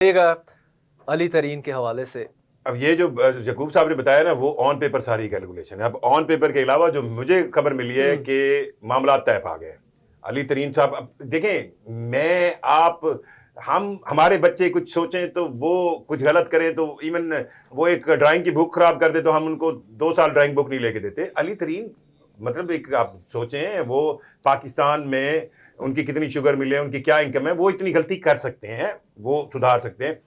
अली तरीन के हवाले से अब ये जो यकूब साहब ने बताया ना, वो ऑन पेपर सारी कैलकुलेशन है। अब ऑन पेपर के अलावा जो मुझे खबर मिली है कि मामला तय पा गए अली तरीन साहब। अब देखें, मैं आप हमारे बच्चे कुछ सोचें तो वो कुछ गलत करें तो इवन वो एक ड्राइंग की बुक खराब कर दे तो हम उनको 2 साल ड्राइंग बुक नहीं लेके देते। अली तरीन मतलब एक आप सोचें, वो पाकिस्तान में उनकी कितनी शुगर मिले, उनकी क्या इनकम है, वो इतनी गलती कर सकते हैं, वो सुधार सकते हैं।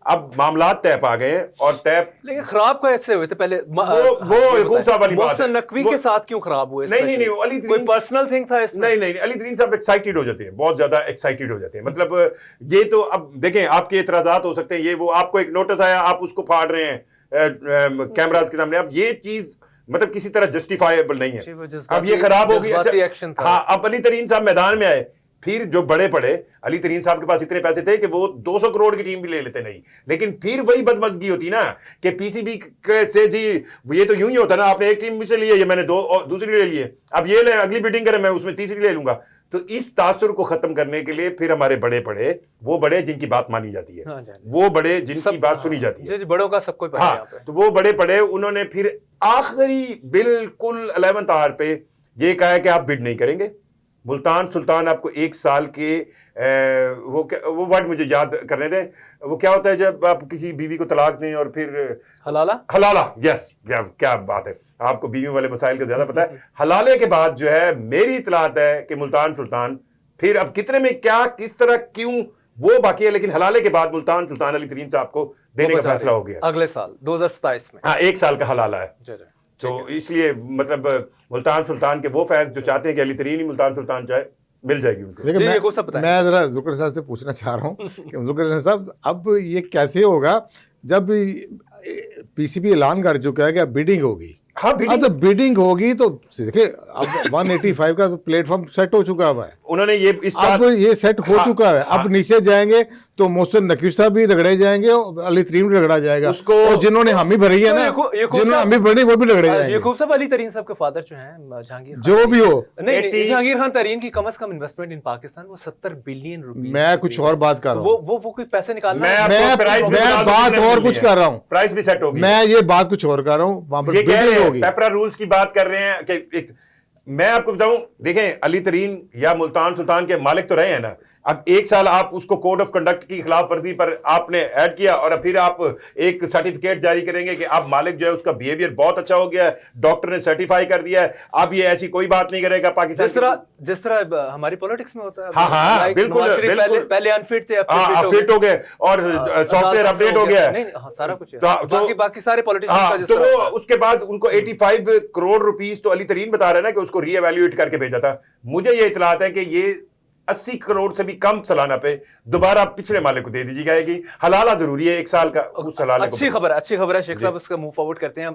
अब मामला तय पा गए और तय, लेकिन खराब कैसे हुए थे पहले? वो यकूब साहब वाली बात है। नकवी के साथ क्यों खराब हुए? नहीं, अली कोई पर्सनल थिंग था इसमें? नहीं, अली तरीन साहब एक्साइटेड हो जाते हैं, बहुत ज्यादा एक्साइटेड हो जाते हैं। मतलब ये तो अब देखें, आपके एतराजात हो सकते हैं, ये वो आपको एक नोटिस आया, आप उसको फाड़ रहे हैं कैमरास के सामने। अब ये चीज मतलब किसी तरह जस्टिफाइबल नहीं है। अब ये खराब हो गई। अच्छा, हाँ, अब अली तरीन साहब मैदान में आए, फिर जो बड़े पड़े, अली तरीन साहब के पास इतने पैसे थे कि वो 200 करोड़ की टीम भी ले लेते नहीं। लेकिन फिर वही बदमज़गी होती ना कि पीसीबी से जी ये तो यूं ही होता ना, आपने एक टीम से लिए, ये मैंने दूसरी ले लिए, अब ये ले अगली बिडिंग करें, मैं उसमें तीसरी ले लूंगा। तो इस तासुर को खत्म करने के लिए फिर हमारे बड़े पड़े, वो बड़े जिनकी बात मानी जाती है, वो बड़े जिनकी बात सुनी जाती है, बड़ों का सबको पता है। तो वो बड़े पड़े, उन्होंने फिर आखिरी बिल्कुल 11th आवर पे ये कहा है कि आप बिड नहीं करेंगे। मुल्तान सुल्तान आपको 1 साल के वो वर्ड मुझे याद करने दें, वो क्या होता है जब आप किसी बीवी को तलाक दें और फिर हलाला। यस, क्या बात है, आपको बीवी वाले मसाइल का ज्यादा पता है। हलाले के बाद जो है मेरी इतलात है कि मुल्तान सुल्तान फिर अब कितने में क्या किस तरह क्यों वो बाकी है, लेकिन हलाले के बाद मुल्तान सुल्तान अली तरीन साहब को देने का फैसला हो गया अगले साल 2027 में। हाँ, 1 साल का हलाला है। तो इसलिए मतलब मुल्तान सुल्तान के वो फैंस जो चाहते हैं कि अली तरीन ही मुल्तान सुल्तान चाहे, मिल जाएगी उनको। लेकिन मैं जरा जुकर साहब से पूछना चाह रहा हूँ कि जुकर साहब, अब ये कैसे होगा जब पीसीबी ऐलान कर चुका है कि अब बिडिंग होगी? हाँ, बिडिंग होगी तो देखिए अब 185 का तो प्लेटफॉर्म सेट हो चुका हुआ है। उन्होंने ये इस साल अब ये सेट हो चुका है। अब नीचे जाएंगे तो मोहसिन नकीवी साहब भी रगड़े जाएंगे और अली तरीन भी रगड़ा जाएगा उसको, और जिन्होंने हामी भरी है ना, जिन्होंने हामी भरी वो भी रगड़े जाएंगे। यकूब साहब अली तरीन साहब के फादर जो हैं जहांगीर, जो भी हो, नहीं जहांगीर खान तरीन की कम से कम इन्वेस्टमेंट इन पाकिस्तान वो 70 बिलियन रुपए। मैं कुछ और बात कर रहा हूँ, वो कोई पैसे निकालना, मैं बात और कुछ कर रहा हूँ, प्राइस भी सेट होगी। मैं ये बात कुछ और कर रहा हूँ, वहां पर बिडिंग होगी। पेपरा रूल्स की बात कर रहे हैं कि मैं आपको बताऊं, देखें अली तरीन या मुल्तान सुल्तान के मालिक तो रहे हैं ना। अब 1 साल आप उसको कोड ऑफ कंडक्ट की खिलाफ वर्जी पर आपने ऐड किया और फिर आप एक सर्टिफिकेट जारी करेंगे कि आप मालिक जो है उसका बिहेवियर बहुत अच्छा हो गया है, डॉक्टर ने सर्टिफाई कर दिया है, अब ये ऐसी कोई बात नहीं करेगा पाकिस्तान जिस तरह हमारी पॉलिटिक्स में होता है। हाँ, बिल्कुल पहले अनफिट थे, अब फिट हो गए और सॉफ्टवेयर अपडेट हो गया है, सारा कुछ बाकी सारे पॉलिटिशियंस। तो वो उसके बाद उनको 85 करोड़ रुपीस तो अली तरीन बता रहे हैं ना कि उसको रीएवैल्यूएट करके भेजा था। मुझे ये इतलात है कि ये 80 करोड़ से भी कम सालाना पे दोबारा पिछले मालिक को दे दीजिएगा कि हलाला जरूरी है 1 साल का उस हलाले को। अच्छी खबर है शेख साहब, इसका मूव फॉरवर्ड करते हैं हम।